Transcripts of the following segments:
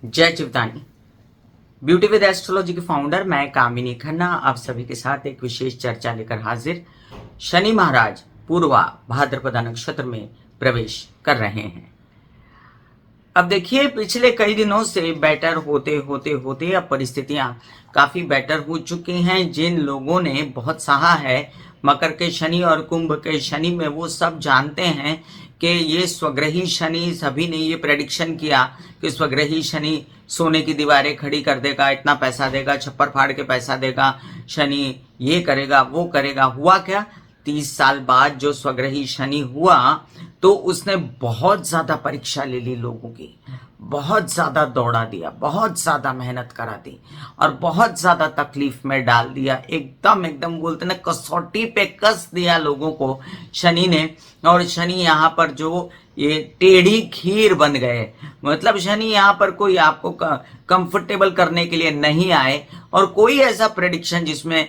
जय चिवतानी। Beauty with astrology के founder मैं कामिनी खन्ना आप सभी के साथ एक विशेष चर्चा लेकर हाजिर। शनि महाराज पूर्वा भाद्रपदा नक्षत्र में प्रवेश कर रहे हैं। अब देखिए, पिछले कई दिनों से बेटर होते होते होते अब परिस्थितियां काफी बेटर हो चुकी हैं। जिन लोगों ने बहुत सहा है मकर के शनि और कुंभ के शनि में, वो सब जानते हैं कि ये स्वग्रही शनि, सभी ने ये प्रेडिक्शन किया कि स्वग्रही शनि सोने की दीवारें खड़ी कर देगा, इतना पैसा देगा, छप्पर फाड़ के पैसा देगा, शनि ये करेगा वो करेगा। हुआ क्या? 30 साल बाद जो स्वग्रही शनि हुआ तो उसने बहुत ज्यादा परीक्षा ले ली लोगों की, बहुत ज्यादा दौड़ा दिया, बहुत ज्यादा मेहनत करा दी और बहुत ज्यादा तकलीफ में डाल दिया। एकदम एकदम बोलते ना, कसौटी पे कस दिया लोगों को शनि ने। और शनि यहाँ पर जो ये टेढ़ी खीर बन गए, मतलब शनि यहाँ पर कोई आपको कंफर्टेबल करने के लिए नहीं आए। और कोई ऐसा प्रेडिक्शन जिसमें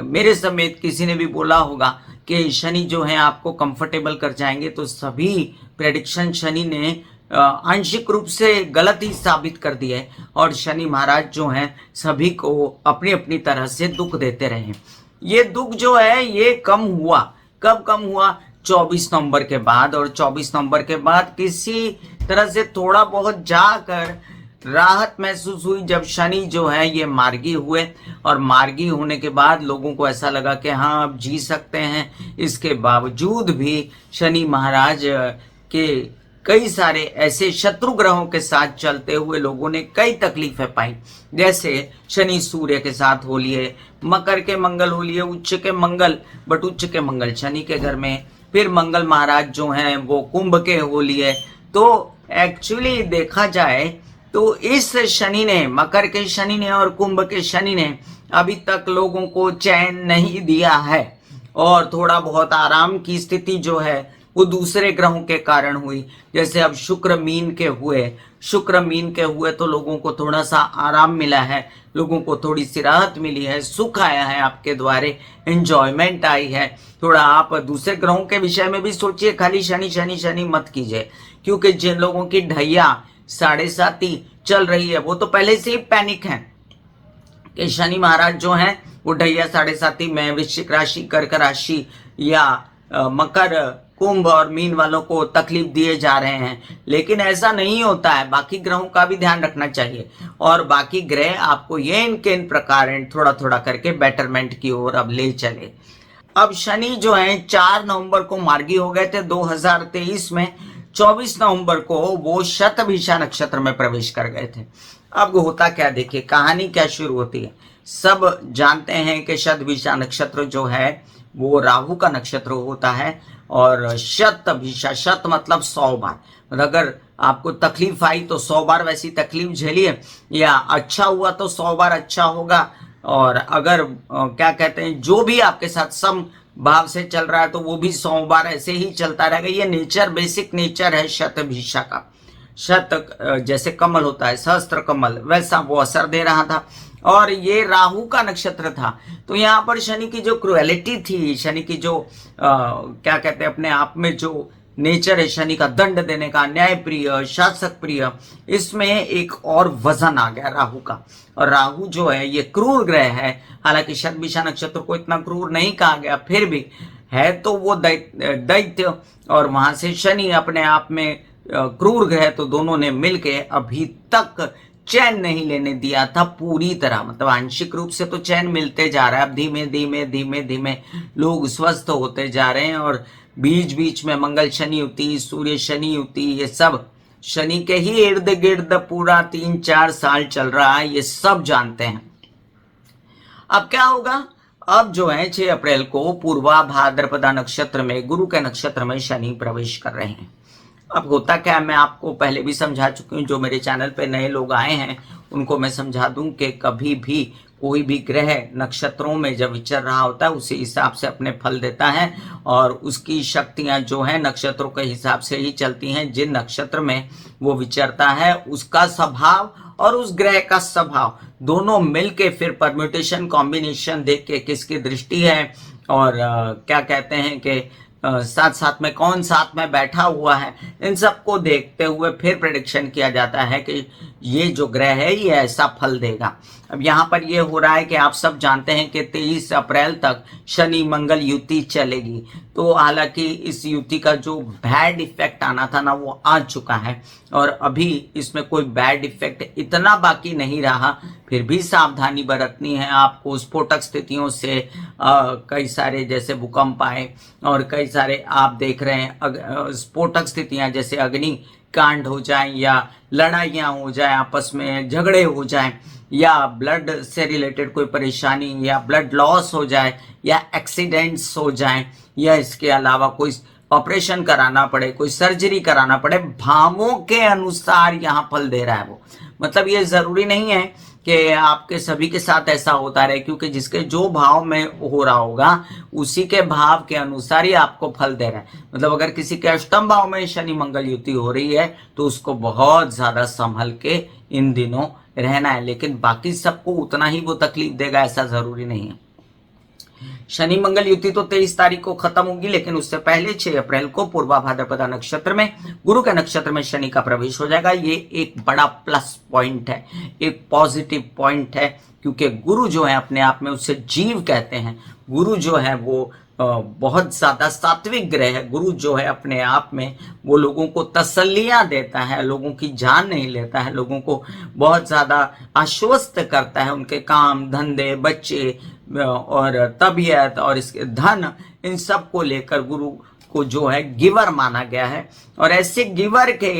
मेरे समेत किसी ने भी बोला होगा कि शनि जो है आपको कंफर्टेबल कर जाएंगे, तो सभी प्रेडिक्शन शनि ने आंशिक रूप से गलत ही साबित कर दिए। और शनि महाराज जो हैं सभी को अपनी अपनी तरह से दुख देते रहे। ये दुख जो है ये कम हुआ, कब कम हुआ? 24 नवंबर के बाद। और 24 नवंबर के बाद किसी तरह से थोड़ा बहुत जाकर राहत महसूस हुई जब शनि जो है ये मार्गी हुए। और मार्गी होने के बाद लोगों को ऐसा लगा कि हाँ अब जी सकते हैं। इसके बावजूद भी शनि महाराज के कई सारे ऐसे शत्रु ग्रहों के साथ चलते हुए लोगों ने कई तकलीफें पाई। जैसे शनि सूर्य के साथ हो लिए, मकर के मंगल हो लिए, उच्च के मंगल, बट उच्च के मंगल शनि के घर में, फिर मंगल महाराज जो हैं वो कुंभ के हो लिए। तो एक्चुअली देखा जाए तो इस शनि ने, मकर के शनि ने और कुंभ के शनि ने अभी तक लोगों को चैन नहीं दिया है। और थोड़ा बहुत आराम की स्थिति जो है वो दूसरे ग्रहों के कारण हुई। जैसे अब शुक्र मीन के हुए तो लोगों को थोड़ा सा आराम मिला है, लोगों को थोड़ी सी राहत मिली है, सुख आया है आपके द्वारे, एंजॉयमेंट आई है। थोड़ा आप दूसरे ग्रहों के विषय में भी सोचिए, खाली शनि शनि शनि मत कीजिए। क्योंकि जिन लोगों की ढैया 7.5 चल रही है वो तो पहले से ही पैनिक है कि शनि महाराज जो हैं वो ढैया 7.5 में वृश्चिक राशि, कर्क राशि या मकर, कुंभ और मीन वालों को तकलीफ दिए जा रहे हैं। लेकिन ऐसा नहीं होता है, बाकी ग्रहों का भी ध्यान रखना चाहिए। और बाकी ग्रह आपको ये इनके इन प्रकार थोड़ा थोड़ा करके बेटरमेंट की ओर अब ले चले। अब शनि जो है 4 नवंबर को मार्गी हो गए थे 2023 में। 24 नवंबर को वो शतभिषा नक्षत्र में प्रवेश कर गए थे। अब होता क्या, देखिए कहानी क्या शुरू होती है। सब जानते हैं कि शतभिषा नक्षत्र जो है वो राहु का नक्षत्र होता है। और शतभिषा, शत मतलब 100 बार, मतलब अगर आपको तकलीफ आई तो 100 बार वैसी तकलीफ झेलिए, या अच्छा हुआ तो 100 बार अच्छा होगा। और अगर क्या कहते हैं, जो भी आपके साथ सम भाव से चल रहा है तो वो भी 100 बार ऐसे ही चलता रहेगा। ये नेचर, बेसिक नेचर है शतभिषा का। शत जैसे कमल होता है, सहस्त्र कमल, वैसा वो असर दे रहा था। और ये राहु का नक्षत्र था। तो यहाँ पर शनि की जो क्रुएलिटी थी, शनि की जो क्या कहते हैं अपने आप में जो नेचर है शनि का, दंड देने का, न्याय प्रिय, शासक प्रिय, इसमें एक और वजन आ गया राहु का। और राहु जो है ये क्रूर ग्रह है। हालांकि शतभिषा नक्षत्र को इतना क्रूर नहीं कहा गया, फिर भी है तो वो दैत्य। और वहां से शनि अपने आप में क्रूर ग्रह, तो दोनों ने मिलके अभी तक चैन नहीं लेने दिया था पूरी तरह। मतलब आंशिक रूप से तो चैन मिलते जा रहा है, अब धीमे धीमे धीमे धीमे लोग स्वस्थ होते जा रहे हैं। और बीच बीच में मंगल शनि युति, सूर्य शनि युति, ये सब शनि के ही इर्द गिर्द पूरा 3-4 साल चल रहा है, ये सब जानते हैं। अब क्या होगा? अब जो है 6 अप्रैल को पूर्वा भाद्रपदा नक्षत्र में, गुरु के नक्षत्र में शनि प्रवेश कर रहे हैं। अब होता क्या है, मैं आपको पहले भी समझा चुकी हूँ। जो मेरे चैनल पे नए लोग आए हैं उनको मैं समझा दूं कि कभी भी कोई भी ग्रह नक्षत्रों में जब विचर रहा होता है उसी हिसाब से अपने फल देता है। और उसकी शक्तियां जो है नक्षत्रों के हिसाब से ही चलती हैं। जिन नक्षत्र में वो विचरता है उसका स्वभाव और उस ग्रह का स्वभाव दोनों मिलके फिर परम्यूटेशन कॉम्बिनेशन देख के किसकी दृष्टि है और क्या कहते हैं कि साथ साथ में कौन साथ में बैठा हुआ है, इन सबको देखते हुए फिर प्रेडिक्शन किया जाता है कि ये जो ग्रह है ये ऐसा फल देगा। अब यहाँ पर ये हो रहा है कि आप सब जानते हैं कि 23 अप्रैल तक शनि मंगल युति चलेगी। तो हालांकि इस युति का जो बैड इफेक्ट आना था ना वो आ चुका है, और अभी इसमें कोई बैड इफेक्ट इतना बाकी नहीं रहा। फिर भी सावधानी बरतनी है आपको स्फोटक स्थितियों से। कई सारे जैसे भूकंप आए, और कई सारे आप देख रहे हैं स्फोटक स्थितियां जैसे अग्नि कांड हो जाए, या लड़ाइयाँ हो जाए, आपस में झगड़े हो जाए, या ब्लड से रिलेटेड कोई परेशानी, या ब्लड लॉस हो जाए, या एक्सीडेंट्स हो जाए, या इसके अलावा कोई ऑपरेशन कराना पड़े, कोई सर्जरी कराना पड़े, भावों के अनुसार यहाँ फल दे रहा है वो। मतलब ये जरूरी नहीं है कि आपके सभी के साथ ऐसा होता रहे, क्योंकि जिसके जो भाव में हो रहा होगा उसी के भाव के अनुसार ही आपको फल दे रहा है। मतलब अगर किसी के अष्टम भाव में शनि मंगल युति हो रही है तो उसको बहुत ज्यादा संभल के इन दिनों रहना है, लेकिन बाकी सबको उतना ही वो तकलीफ देगा ऐसा जरूरी नहीं है। शनि मंगल युति तो 23 तारीख को खत्म होगी, लेकिन उससे पहले 6 अप्रैल को पूर्वा भाद्रपदा नक्षत्र में गुरु के नक्षत्र में शनि का प्रवेश हो जाएगा। ये एक बड़ा प्लस पॉइंट है, एक पॉजिटिव पॉइंट है, क्योंकि गुरु जो है अपने आप में उसे जीव कहते हैं। गुरु जो है वो बहुत ज्यादा सात्विक ग्रह है। गुरु जो है अपने आप में वो लोगों को तसल्लियां देता है, लोगों की जान नहीं लेता है, लोगों को बहुत ज्यादा आश्वस्त करता है। उनके काम धंधे, बच्चे और तबीयत और इसके धन, इन सब को लेकर गुरु को जो है गिवर माना गया है। और ऐसे गिवर के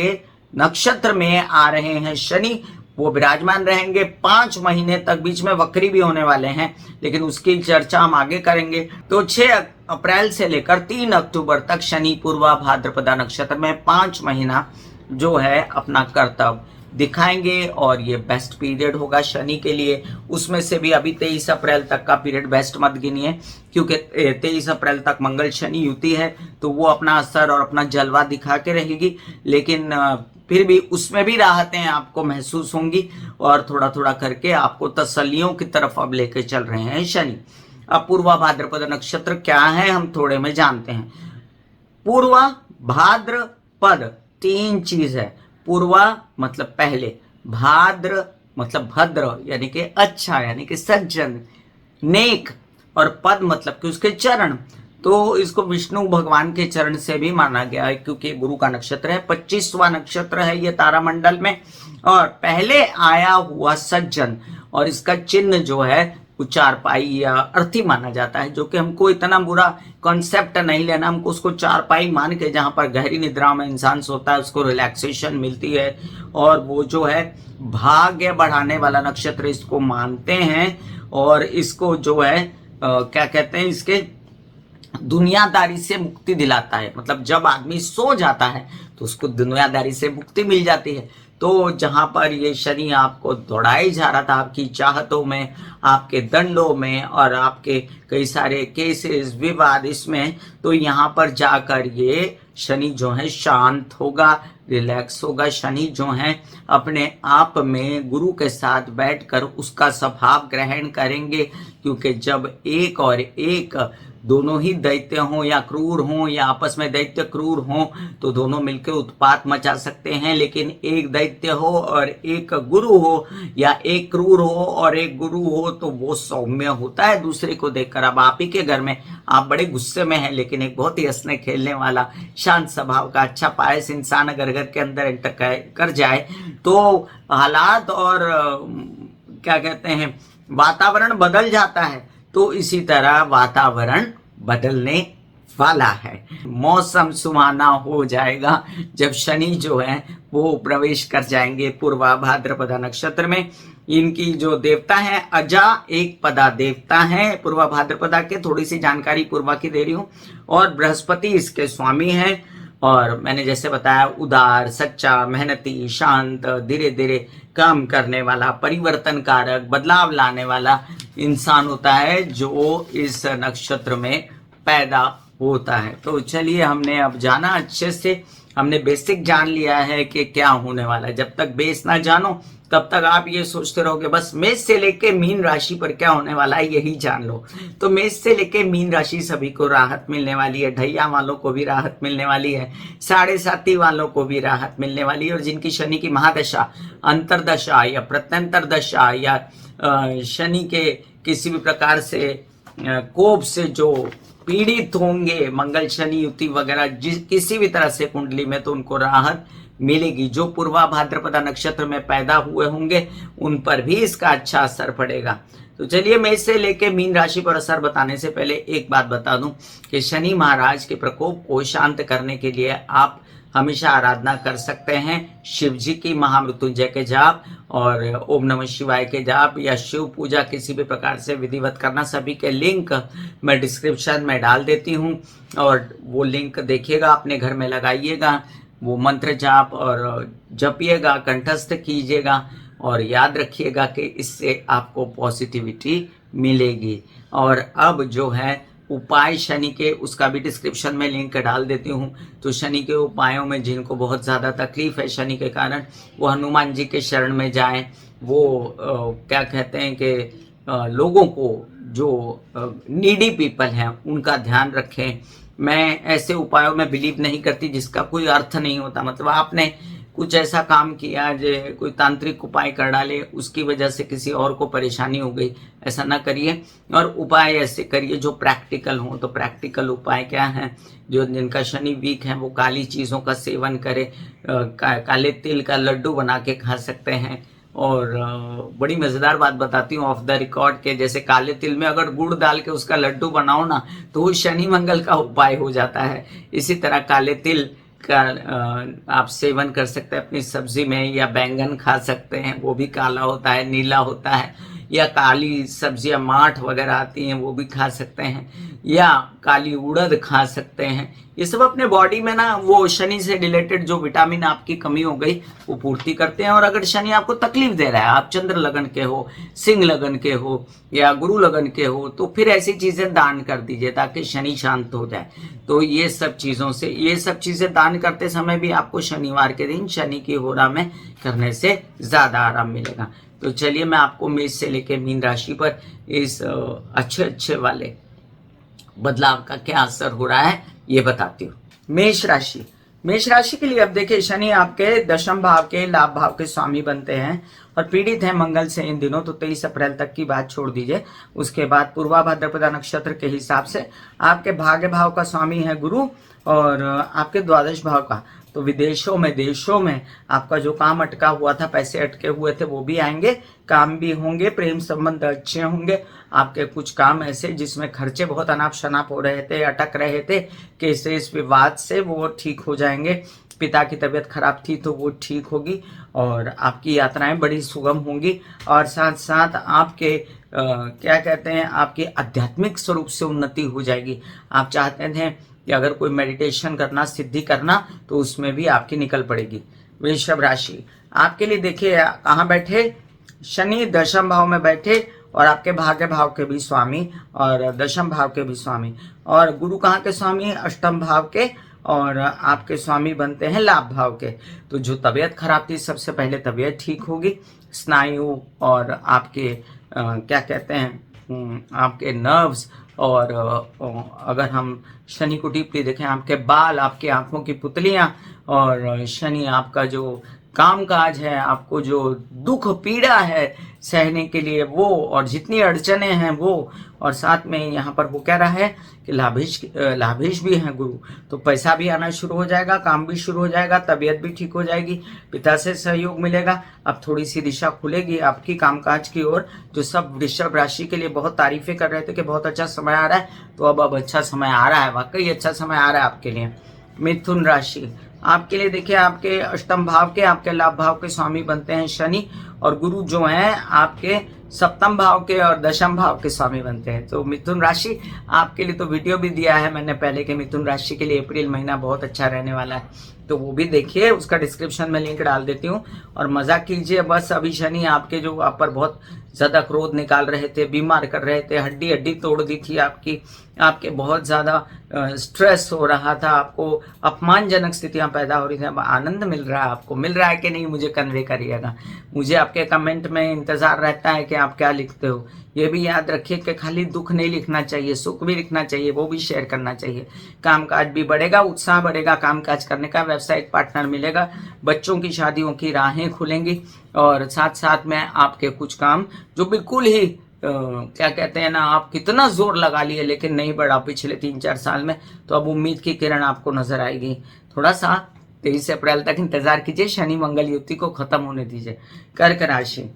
नक्षत्र में आ रहे हैं शनि, वो विराजमान रहेंगे 5 महीने तक, बीच में वक्री भी होने वाले हैं, लेकिन उसकी चर्चा हम आगे करेंगे। तो 6 अप्रैल से लेकर 3 अक्टूबर तक शनि पूर्वा भाद्रपदा नक्षत्र में 5 महीना जो है अपना कर्तव्य दिखाएंगे, और ये बेस्ट पीरियड होगा शनि के लिए। उसमें से भी अभी 23 अप्रैल तक का पीरियड बेस्ट मत गिनिए, क्योंकि 23 अप्रैल तक मंगल शनि युति है, तो वो अपना असर और अपना जलवा दिखा के रहेगी, लेकिन फिर भी उसमें भी राहतें आपको महसूस होंगी, और थोड़ा थोड़ा करके आपको तसल्लियों की तरफ अब लेके चल रहे हैं शनि। अब पूर्वा भाद्रपद नक्षत्र क्या है हम थोड़े में जानते हैं। पूर्वा भाद्रपद 3 चीज है। पूर्वा मतलब पहले, भाद्र मतलब भद्र यानी कि अच्छा, यानी कि सज्जन, नेक, और पद मतलब कि उसके चरण। तो इसको विष्णु भगवान के चरण से भी माना गया है, क्योंकि गुरु का नक्षत्र है, 25वां नक्षत्र है ये तारामंडल में, और पहले आया हुआ सज्जन, और इसका चिन्ह जो है चारपाई या अर्थी माना जाता है, जो कि हमको इतना बुरा कॉन्सेप्ट नहीं लेना। हमको उसको चारपाई मान के, जहां पर गहरी निद्रा में इंसान सोता है, उसको रिलैक्सेशन मिलती है, और वो जो है भाग्य बढ़ाने वाला नक्षत्र इसको मानते हैं। और इसको जो है क्या कहते हैं, इसके दुनियादारी से मुक्ति दिलाता है। मतलब जब आदमी सो जाता है तो उसको दुनियादारी से मुक्ति मिल जाती है। तो जहां पर ये शनि आपको दौड़ाई जा रहा था आपकी चाहतों में, आपके दंडों में, और आपके कई सारे केसेस विवाद इसमें, तो यहाँ पर जाकर ये शनि जो है शांत होगा, रिलैक्स होगा। शनि जो है अपने आप में गुरु के साथ बैठकर उसका स्वभाव ग्रहण करेंगे, क्योंकि जब एक और एक दोनों ही दैत्य हों या क्रूर हों, या आपस में दैत्य क्रूर हों, तो दोनों मिलकर उत्पात मचा सकते हैं। लेकिन एक दैत्य हो और एक गुरु हो, या एक क्रूर हो और एक गुरु हो, तो वो सौम्य होता है दूसरे को देखकर। अब आप ही के घर में आप बड़े गुस्से में हैं, लेकिन एक बहुत ही हंसने खेलने वाला, शांत स्वभाव का, अच्छा पायस इंसान अगर घर के अंदर एंटर कर जाए, तो हालात और क्या कहते हैं वातावरण बदल जाता है। तो इसी तरह वातावरण बदलने वाला है। मौसम सुहाना हो जाएगा जब शनि जो है वो प्रवेश कर जाएंगे पूर्वा भाद्रपदा नक्षत्र में। इनकी जो देवता है अजा एक पदा देवता है पूर्वा भाद्रपदा के। थोड़ी सी जानकारी पूर्वा की दे रही हूँ। और बृहस्पति इसके स्वामी है, और मैंने जैसे बताया उदार, सच्चा, मेहनती, शांत, धीरे धीरे काम करने वाला, परिवर्तन कारक, बदलाव लाने वाला इंसान होता है जो इस नक्षत्र में पैदा होता है। तो चलिए, हमने अब जाना अच्छे से हमने बेसिक जान लिया है कि क्या होने वाला है। जब तक बेस ना जानो तब तक आप ये सोचते रहोगे बस मेष से लेके मीन राशि पर क्या होने वाला है यही जान लो। तो मेष से लेके मीन राशि सभी को राहत मिलने वाली है, ढैया वालों को भी राहत मिलने वाली है, साढ़े साथी वालों को भी राहत मिलने वाली है। और जिनकी शनि की महादशा, अंतरदशा या प्रत्यंतर दशा या शनि के किसी भी प्रकार से कोप से जो पीड़ित होंगे, मंगल शनि युति वगैरह किसी भी तरह से कुंडली में, तो उनको राहत मिलेगी। जो पूर्वा भाद्रपदा नक्षत्र में पैदा हुए होंगे उन पर भी इसका अच्छा असर पड़ेगा। तो चलिए मेष से लेके मीन राशि पर असर बताने से पहले एक बात बता दूं कि शनि महाराज के प्रकोप को शांत करने के लिए आप हमेशा आराधना कर सकते हैं शिव जी की, महामृत्युंजय के जाप और ओम नमः शिवाय के जाप या शिव पूजा किसी भी प्रकार से विधिवत करना। सभी के लिंक मैं डिस्क्रिप्शन में डाल देती हूँ और वो लिंक देखिएगा, अपने घर में लगाइएगा, वो मंत्र जाप और जपिएगा, कंठस्थ कीजिएगा और याद रखिएगा कि इससे आपको पॉजिटिविटी मिलेगी। और अब जो है उपाय शनि के, उसका भी डिस्क्रिप्शन में लिंक डाल देती हूँ। तो शनि के उपायों में जिनको बहुत ज़्यादा तकलीफ है शनि के कारण, वो हनुमान जी के शरण में जाएं। वो क्या कहते हैं कि लोगों को जो नीडी पीपल हैं उनका ध्यान रखें। मैं ऐसे उपायों में बिलीव नहीं करती जिसका कोई अर्थ नहीं होता। मतलब आपने कुछ ऐसा काम किया जो कोई तांत्रिक उपाय कर डाले, उसकी वजह से किसी और को परेशानी हो गई, ऐसा ना करिए। और उपाय ऐसे करिए जो प्रैक्टिकल हो। तो प्रैक्टिकल उपाय क्या है? जो जिनका शनि वीक है वो काली चीज़ों का सेवन करें, काले तिल का लड्डू बना के खा सकते हैं। और बड़ी मज़ेदार बात बताती हूँ ऑफ द रिकॉर्ड के, जैसे काले तिल में अगर गुड़ डाल के उसका लड्डू बनाओ ना तो वो शनि मंगल का उपाय हो जाता है। इसी तरह काले तिल का आप सेवन कर सकते हैं अपनी सब्जी में, या बैंगन खा सकते हैं, वो भी काला होता है, नीला होता है। या काली सब्जियां माठ वगैरह आती हैं वो भी खा सकते हैं, या काली उड़द खा सकते हैं। ये सब अपने बॉडी में ना वो शनि से रिलेटेड जो विटामिन आपकी कमी हो गई वो पूर्ति करते हैं। और अगर शनि आपको तकलीफ दे रहा है, आप चंद्र लगन के हो, सिंह लगन के हो या गुरु लगन के हो, तो फिर ऐसी चीजें दान कर दीजिए ताकि शनि शांत हो जाए। तो ये सब चीजें दान करते समय भी आपको शनिवार के दिन शनि की होरा में करने से ज्यादा आराम मिलेगा। तो चलिए मैं आपको मेष से लेकर मीन राशि पर इस अच्छे वाले बदलाव का क्या असर हो रहा है ये बताती हूँ। मेष राशि के लिए अब देखिए, शनि आपके दशम भाव के लाभ भाव के स्वामी बनते हैं और पीड़ित हैं मंगल से इन दिनों। तो 23 अप्रैल तक की बात छोड़ दीजिए, उसके बाद पूर्वा भाद्रपदा नक्षत्र के हिसाब से आपके भाग्य भाव का स्वामी है गुरु और आपके द्वादश भाव का। तो विदेशों में, देशों में आपका जो काम अटका हुआ था, पैसे अटके हुए थे, वो भी आएंगे, काम भी होंगे, प्रेम संबंध अच्छे होंगे। आपके कुछ काम ऐसे जिसमें खर्चे बहुत अनाप शनाप हो रहे थे, अटक रहे थे, कैसे इस विवाद से वो ठीक हो जाएंगे। पिता की तबीयत खराब थी तो वो ठीक होगी और आपकी यात्राएं बड़ी सुगम होंगी। और साथ साथ आपके क्या कहते हैं, आपकी आध्यात्मिक स्वरूप से उन्नति हो जाएगी। आप चाहते थे कि अगर कोई मेडिटेशन करना, सिद्धि करना, तो उसमें भी आपकी निकल पड़ेगी। वृषभ राशि आपके लिए देखिए, कहाँ बैठे? शनि दशम भाव में बैठे और आपके भाग्य भाव के भी स्वामी और दशम भाव के भी स्वामी। और गुरु कहाँ के स्वामी? अष्टम भाव के, और आपके स्वामी बनते हैं लाभ भाव के। तो जो तबीयत खराब थी, सबसे पहले तबीयत ठीक होगी। स्नायु और आपके क्या कहते हैं, आपके नर्व्स, और अगर हम शनि को डीपली देखें, आपके बाल, आपकी आंखों की पुतलियां, और शनि आपका जो कामकाज है, आपको जो दुख पीड़ा है सहने के लिए वो, और जितनी अड़चने हैं वो, और साथ में यहाँ पर वो कह रहा है कि लाभेश भी हैं गुरु, तो पैसा भी आना शुरू हो जाएगा, काम भी शुरू हो जाएगा, तबीयत भी ठीक हो जाएगी, पिता से सहयोग मिलेगा। अब थोड़ी सी दिशा खुलेगी आपकी कामकाज की ओर। जो सब वृषभ राशि के लिए बहुत तारीफें कर रहे थे कि बहुत अच्छा समय आ रहा है, तो अब अच्छा समय आ रहा है, वाकई अच्छा समय आ रहा है आपके लिए। मिथुन राशि आपके लिए देखिए, आपके अष्टम भाव के, आपके लाभ भाव के स्वामी बनते हैं शनि, और गुरु जो हैं आपके सप्तम भाव के और दशम भाव के स्वामी बनते हैं। तो मिथुन राशि आपके लिए तो वीडियो भी दिया है मैंने पहले कि मिथुन राशि के लिए अप्रैल महीना बहुत अच्छा रहने वाला है, तो वो भी देखिए, उसका डिस्क्रिप्शन में लिंक डाल देती हूँ और मजा कीजिए। बस अभी शनि आपके जो आप पर बहुत ज़्यादा क्रोध निकाल रहे थे, बीमार कर रहे थे, हड्डी हड्डी तोड़ दी थी आपकी, आपके बहुत ज़्यादा स्ट्रेस हो रहा था, आपको अपमानजनक स्थितियां पैदा हो रही थी। अब आनंद मिल रहा है, आपको मिल रहा है कि नहीं, मुझे कन्वे करिएगा। मुझे आपके कमेंट में इंतज़ार रहता है कि आप क्या लिखते हो। ये भी याद रखिए कि खाली दुख नहीं लिखना चाहिए, सुख भी लिखना चाहिए, वो भी शेयर करना चाहिए। कामकाज भी बढ़ेगा, उत्साह बढ़ेगा कामकाज करने का, व्यावसायिक पार्टनर मिलेगा, बच्चों की शादियों की राहें खुलेंगी और साथ साथ में आपके कुछ काम जो बिल्कुल ही क्या कहते हैं ना, आप कितना जोर लगा लिए लेकिन नहीं बढ़ा पिछले 3-4 साल में, तो अब उम्मीद की किरण आपको नजर आएगी। थोड़ा सा 23 अप्रैल तक इंतजार कीजिए, शनि मंगल युति को खत्म होने दीजिए। कर्क राशि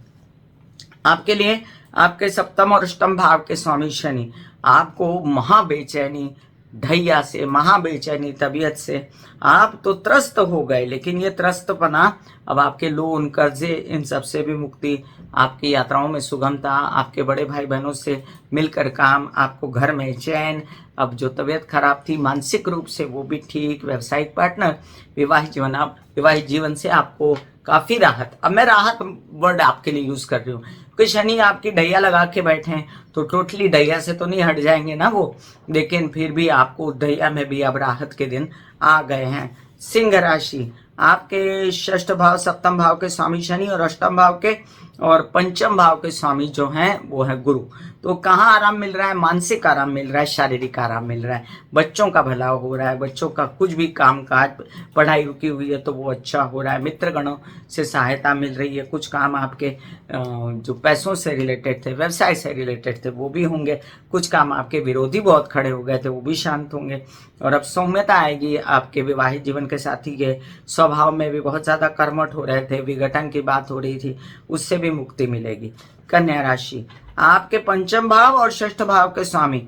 आपके लिए आपके सप्तम और अष्टम भाव के स्वामी शनि आपको महाबेचैनी ढैया से, महाबेचैनी तबीयत से आप तो त्रस्त हो गए, लेकिन ये त्रस्तपना अब आपके लोन कर्जे इन सब से भी मुक्ति, आपकी यात्राओं में सुगमता, आपके बड़े भाई बहनों से मिलकर काम, आपको घर में चैन, अब जो तबीयत खराब थी मानसिक रूप से वो भी ठीक, व्यावसायिक पार्टनर, विवाहित जीवन, आप विवाहित जीवन से आपको काफी राहत। अब मैं राहत वर्ड आपके लिए यूज कर रही हूँ क्योंकि शनि आपकी ढैया लगा के बैठे हैं, तो टोटली ढैया से तो नहीं हट जाएंगे ना वो, लेकिन फिर भी आपको ढैया में भी अब राहत के दिन आ गए हैं। सिंह राशि आपके षष्ठ भाव सप्तम भाव के स्वामी शनि और अष्टम भाव के और पंचम भाव के स्वामी जो हैं वो है गुरु। तो कहाँ आराम मिल रहा है, मानसिक आराम मिल रहा है, शारीरिक आराम मिल रहा है, बच्चों का भला हो रहा है, बच्चों का कुछ भी काम काज, पढ़ाई रुकी हुई है तो वो अच्छा हो रहा है, मित्र गणों से सहायता मिल रही है, कुछ काम आपके जो पैसों से रिलेटेड थे, व्यवसाय से रिलेटेड थे वो भी होंगे, कुछ काम आपके विरोधी बहुत खड़े हो गए थे वो भी शांत होंगे, और अब सौम्यता आएगी। आपके विवाहित जीवन के साथी के स्वभाव में भी बहुत ज्यादा कर्मठ हो रहे थे, विघटन की बात हो रही थी, उससे भी मुक्ति मिलेगी। कन्या राशि आपके पंचम भाव और षष्ठ भाव के स्वामी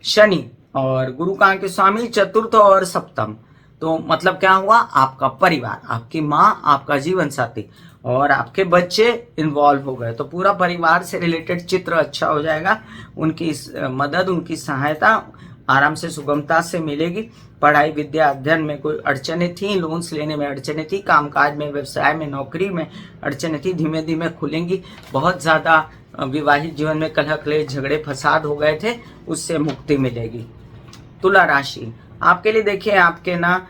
शनि और गुरु का के स्वामी चतुर्थ और सप्तम, तो मतलब क्या हुआ, आपका परिवार, आपकी माँ, आपका जीवन साथी और आपके बच्चे इन्वॉल्व हो गए, तो पूरा परिवार से रिलेटेड चित्र अच्छा हो जाएगा। उनकी मदद, उनकी सहायता आराम से सुगमता से मिलेगी। पढ़ाई विद्या अध्ययन में कोई अड़चनें थी, लोन्स लेने में अड़चनें थी, कामकाज में, व्यवसाय में, नौकरी में अड़चनें थी, धीमे धीमे खुलेंगी। बहुत ज़्यादा विवाहित जीवन में कलह क्लेश झगड़े फसाद हो गए थे, उससे मुक्ति मिलेगी। तुला राशि आपके लिए देखिए, आपके ना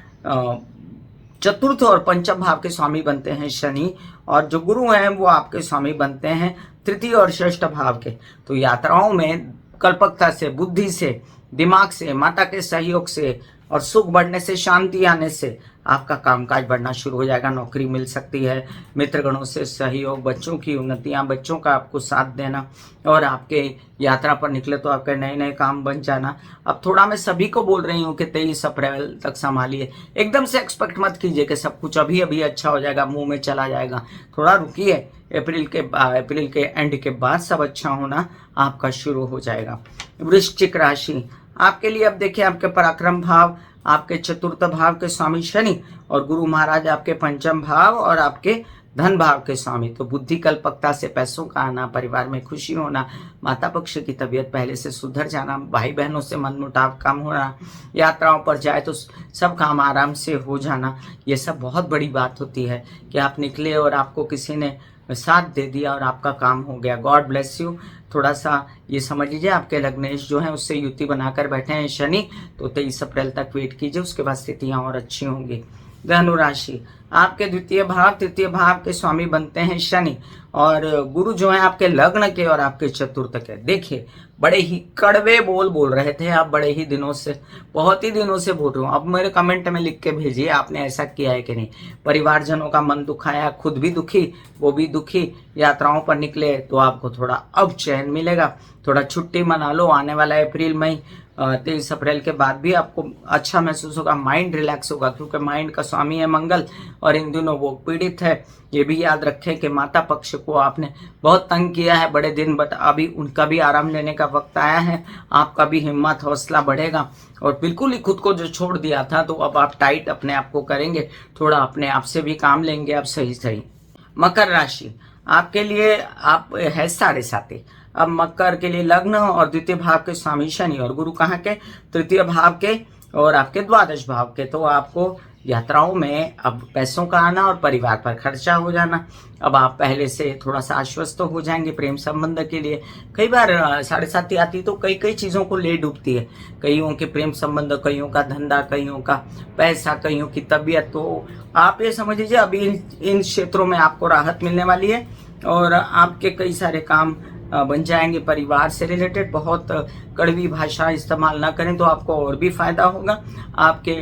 चतुर्थ और पंचम भाव के स्वामी बनते हैं शनि, और जो गुरु हैं वो आपके स्वामी बनते हैं तृतीय और षष्ठ भाव के। तो यात्राओं में कल्पकता से, बुद्धि से, दिमाग से, माता के सहयोग से और सुख बढ़ने से, शांति आने से आपका कामकाज बढ़ना शुरू हो जाएगा, नौकरी मिल सकती है, मित्रगणों से सहयोग, बच्चों की उन्नतियां, बच्चों का आपको साथ देना, और आपके यात्रा पर निकले तो आपके नए नए काम बन जाना। अब थोड़ा मैं सभी को बोल रही हूँ कि 23 अप्रैल तक संभालिए, एकदम से एक्सपेक्ट मत कीजिए कि सब कुछ अभी अभी अच्छा हो जाएगा, मुंह में चला जाएगा, थोड़ा रुकिए। अप्रैल के एंड के बाद सब अच्छा होना आपका शुरू हो जाएगा। वृश्चिक राशि आपके लिए अब देखिए, आपके पराक्रम भाव, आपके चतुर्थ भाव के स्वामी शनि और गुरु महाराज आपके पंचम भाव और आपके धन भाव के स्वामी, तो बुद्धि कल्पकता से पैसों का आना, परिवार में खुशी होना, माता पक्ष की तबीयत पहले से सुधर जाना, भाई बहनों से मनमुटाव कम होना, यात्राओं पर जाए तो सब काम आराम से हो जाना, ये सब बहुत बड़ी बात होती है कि आप निकले और आपको किसी ने साथ दे दिया और आपका काम हो गया। God bless you. थोड़ा सा ये समझ लीजिए, आपके लग्नेश जो हैं उससे युति बनाकर बैठे हैं शनि, तो 23 अप्रैल तक वेट कीजिए, उसके बाद स्थितियां और अच्छी होंगी। धनु राशि आपके द्वितीय भाव तृतीय भाव के स्वामी बनते हैं शनि, और गुरु जो है आपके लग्न के और आपके चतुर्थ के। देखिए, बड़े ही कड़वे बोल रहे थे आप, बड़े ही दिनों से, बहुत ही दिनों से बोल रहा हूँ। अब मेरे कमेंट में लिख के भेजिए आपने ऐसा किया है कि नहीं। परिवारजनों का मन दुखाया, खुद भी दुखी, वो भी दुखी, यात्राओं पर निकले तो आपको थोड़ा अब चैन मिलेगा, थोड़ा छुट्टी मना लो। आने वाला अप्रैल मई 23 अप्रैल के बाद भी आपको अच्छा महसूस होगा, माइंड रिलैक्स होगा, क्योंकि माइंड का स्वामी है मंगल और इन दिनों वो पीड़ित है। ये भी याद रखें कि माता पक्ष को आपने बहुत तंग किया है बड़े दिन, बट अभी उनका भी आराम लेने का वक्त आया है, आपका भी हिम्मत हौसला बढ़ेगा, और बिल्कुल ही खुद को जो छोड़ दिया था तो अब आप टाइट अपने आप को करेंगे, थोड़ा अपने आप से भी काम लेंगे आप सही सही। मकर राशि आपके लिए आप है 7.5। अब मकर के लिए लग्न और द्वितीय भाव के स्वामी शनि और गुरु कहाँ के, तृतीय भाव के और आपके द्वादश भाव के, तो आपको यात्राओं में अब पैसों का आना और परिवार पर खर्चा हो जाना। अब आप पहले से थोड़ा सा आश्वस्त तो हो जाएंगे प्रेम संबंध के लिए। कई बार साढ़े साथी आती तो कई कई चीज़ों को ले डूबती है, कईयों के प्रेम संबंध, कईयों का धंधा, कईयों का पैसा, कईयों की तबीयत। तो आप ये समझ लीजिए अभी इन क्षेत्रों में आपको राहत मिलने वाली है और आपके कई सारे काम बन जाएंगे। परिवार से रिलेटेड बहुत कड़वी भाषा इस्तेमाल ना करें तो आपको और भी फायदा होगा। आपके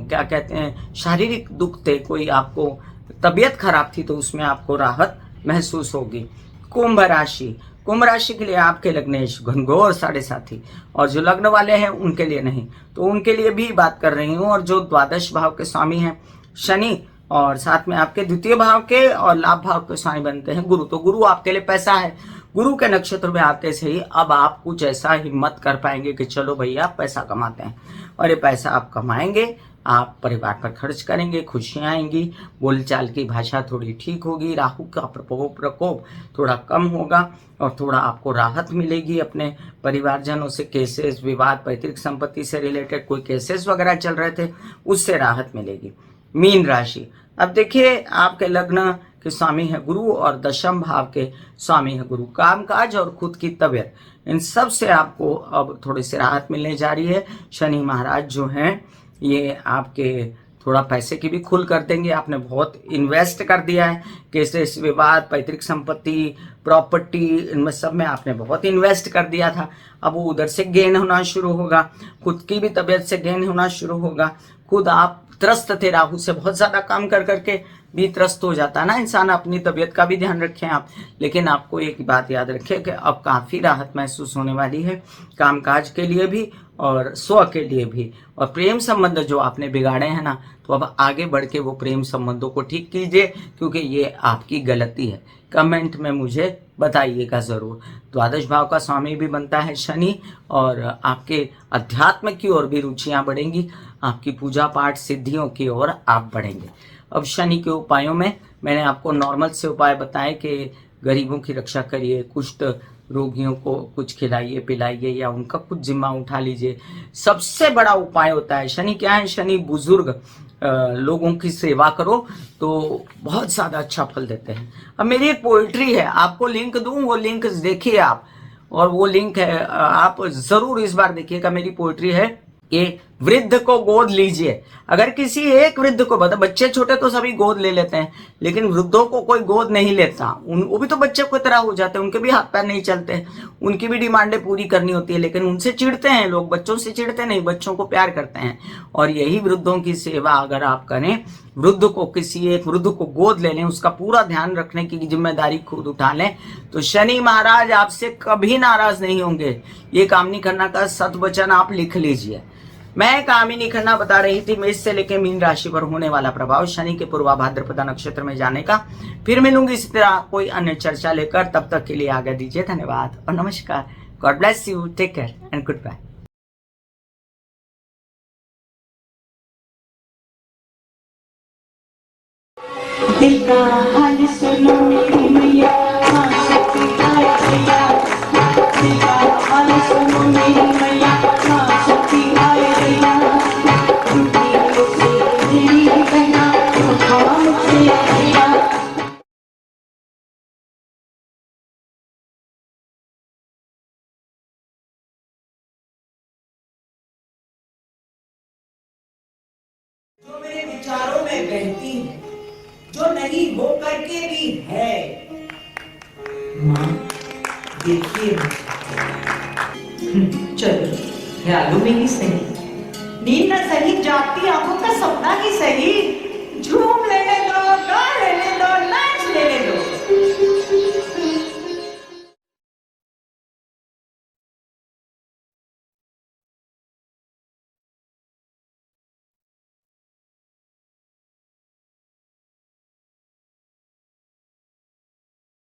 क्या कहते हैं, शारीरिक दुख थे, कोई आपको तबीयत खराब थी तो उसमें आपको राहत महसूस होगी। कुंभ राशि, कुंभ राशि के लिए आपके लग्नेश घनघोर साढ़े साथी, और जो लग्न वाले हैं उनके लिए नहीं, तो उनके लिए भी बात कर रही हूँ। और जो द्वादश भाव के स्वामी हैं शनि, और साथ में आपके द्वितीय भाव के और लाभ भाव के स्वामी बनते हैं गुरु, तो गुरु आपके लिए पैसा है। गुरु के नक्षत्र में आते से ही अब आप कुछ ऐसा हिम्मत कर पाएंगे कि चलो भैया पैसा कमाते हैं, और ये पैसा आप कमाएंगे, आप परिवार पर खर्च करेंगे, खुशियाँ आएंगी, बोलचाल की भाषा थोड़ी ठीक होगी, राहु का प्रकोप थोड़ा कम होगा और थोड़ा आपको राहत मिलेगी अपने परिवारजनों से। केसेस, विवाद, पैतृक संपत्ति से रिलेटेड कोई केसेस वगैरह चल रहे थे उससे राहत मिलेगी। मीन राशि, अब देखिए आपके लग्न के स्वामी है गुरु और दशम भाव के स्वामी है गुरु। कामकाज और खुद की तबीयत, इन सब से आपको अब थोड़ी सी राहत मिलने जा रही है। शनि महाराज जो हैं ये आपके थोड़ा पैसे की भी खुल कर देंगे। आपने बहुत इन्वेस्ट कर दिया है, केसेस, विवाद, पैतृक संपत्ति, प्रॉपर्टी, इनमें सब में आपने बहुत इन्वेस्ट कर दिया था। अब वो उधर से गेन होना शुरू होगा, खुद की भी तबीयत से गेन होना शुरू होगा। खुद आप त्रस्त थे राहु से, बहुत ज़्यादा काम कर करके भी त्रस्त हो जाता है ना इंसान। अपनी तबीयत का भी ध्यान रखें आप, लेकिन आपको एक बात याद रखें कि अब काफ़ी राहत महसूस होने वाली है, कामकाज के लिए भी और स्व के लिए भी। और प्रेम संबंध जो आपने बिगाड़े हैं ना, तो अब आगे बढ़ के वो प्रेम संबंधों को ठीक कीजिए, क्योंकि ये आपकी गलती है। कमेंट में मुझे बताइएगा ज़रूर। द्वादश भाव का स्वामी भी बनता है शनि, और आपके अध्यात्म की ओर भी रुचियाँ बढ़ेंगी, आपकी पूजा पाठ सिद्धियों की ओर आप बढ़ेंगे। अब शनि के उपायों में मैंने आपको नॉर्मल से उपाय बताए कि गरीबों की रक्षा करिए, कुष्ठ रोगियों को कुछ खिलाइए पिलाइए या उनका कुछ जिम्मा उठा लीजिए। सबसे बड़ा उपाय होता है शनि क्या है, शनि बुजुर्ग लोगों की सेवा करो तो बहुत ज़्यादा अच्छा फल देते हैं। अब मेरी एक पोइट्री है, आपको लिंक दूं, वो लिंक देखिए आप, और वो लिंक है आप ज़रूर इस बार देखिएगा। मेरी पोइट्री है कि वृद्ध को गोद लीजिए। अगर किसी एक वृद्ध को, बच्चे छोटे तो सभी गोद ले लेते हैं, लेकिन वृद्धों को कोई गोद नहीं लेता। वो भी तो बच्चे की तरह हो जाते हैं, उनके भी हाथ पैर नहीं चलते, उनकी भी डिमांडें पूरी करनी होती है, लेकिन उनसे चिढ़ते हैं लोग, बच्चों से चिढ़ते नहीं, बच्चों को प्यार करते हैं। और यही वृद्धों की सेवा अगर आप करें, वृद्ध को, किसी एक वृद्ध को गोद ले लें, उसका पूरा ध्यान रखने की जिम्मेदारी खुद उठा लें, तो शनि महाराज आपसे कभी नाराज नहीं होंगे। ये कामनी खन्ना का सत वचन आप लिख लीजिए। मैं कामिनी खन्ना बता रही थी मेष से लेकर मीन राशि पर होने वाला प्रभाव शनि के पूर्वा भाद्रपदा नक्षत्र में जाने का। फिर मिलूंगी इसी तरह कोई अन्य चर्चा लेकर, तब तक के लिए आज्ञा दीजिए। धन्यवाद और नमस्कार। God bless you, take care and goodbye. दिल का हाल सुनो मेरी मैया, शक्ति आए भैया। दिल का हाल सुनो मेरी मैया, शक्ति आए भैया। जो मेरे विचारों में बहती है, जो नहीं हो करके भी है, माँ देखिए चलो ख्यालों में ही सही, नींद न सही, जागती आंखों का सपना ही सही, झूम ले